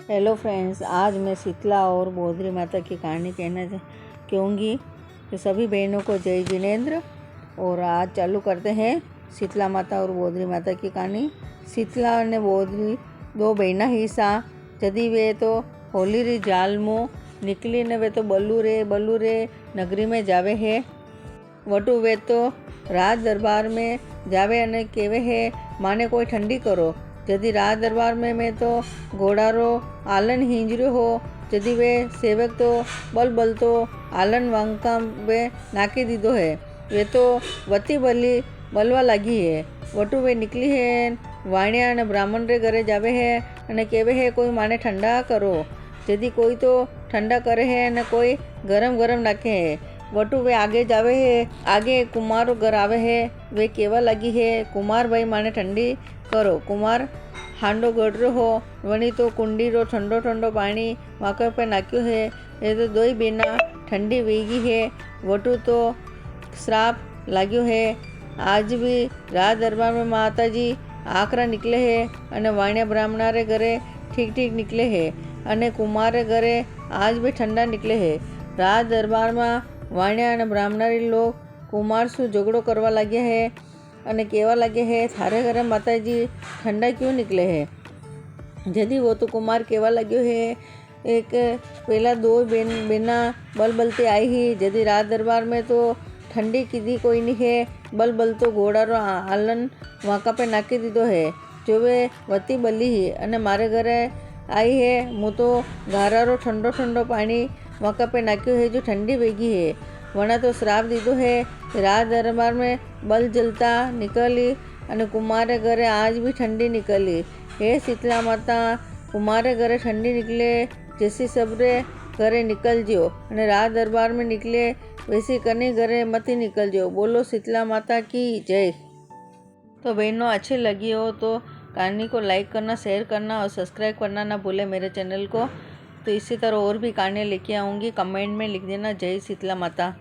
Hello friends, आज मैं शीतला और बोधरी माता की कहानी कहूँगी। तो सभी बहनों को जय जिनेंद्र। और आज चालू करते हैं शीतला माता और बोधरी माता की कहानी। शीतला और बोधरी दो बहना ही सा। जदी वे तो होली री जाल मो निकली ने वे तो बल्लू रे नगरी में जावे है। वटू वे तो राज दरबार में जावे अने केवे है माने कोई ठंडी करो। जदि राज दरबार में मैं तो घोड़ारो आलन हिंजरो हो। जदि वे सेवक तो बल तो आलन वांका वे नाकी दीदो है। वे तो वती बलवा लगी है। वटू वे निकली है वाणिया ने ब्राह्मण रे घरे जावे है अने केवे है कोई माने ठंडा करो। जदि कोई तो ठंडा करे है ने कोई गरम नाखे है। वटू वे आगे जावे है। आगे कुमार घर आवे है। वे केवा लगी है कुमार भाई माने ठंडी करो। कुमार हांडो गड़रो हो वणी तो कुंडी रो ठंडो पानी वाका पे नाक्यो है। ये तो दो ही बिना ठंडी वेगी है। वटू तो श्राप लाग्यो है। आज भी राज दरबार में माता जी आकरा निकले है अने वाणिया ब्राह्मणा रे घरे ठीक निकले है अने कुमार रे घरे आज भी ठंडा निकले है। राज दरबार में वाणिया अने ब्राह्मणा रे लोग कुमार सु झगड़ो करवा लाग्या है अने केवा लगे है थारे घरे माताजी ठंडा क्यों निकले है। जदि वो तो कुमार केवा लग्यो है एक पहला दो बेना बलती आई ही। जदि राज दरबार में तो ठंडी कीधी कोई नहीं है। बल तो घोड़ा रो आलन वाका पे नाकी दीदो है। जो वे वती बली ही अने मारे घरे आई है। मु तो गारा रो ठंडो पानी वाका पे नाक्यो है जो ठंडी वेगी है। वना तो श्राप दीदो है। राज दरबार में बल जलता निकली अने कुमारे घरे आज भी ठंडी निकली। हे शीतला माता, कुमारे घरे ठंडी निकले जैसी सबरे घरे निकल जो अने राज दरबार में निकले वैसी कने घरे मती निकल जो। बोलो शीतला माता की जय। तो बहनों, अच्छी लगी हो तो कहानी को लाइक करना, शेयर करना और सब्सक्राइब करना ना भूले मेरे चैनल को। तो इसी तरह और भी कहानी लेके आऊँगी। कमेंट में लिख देना जय शीतला माता।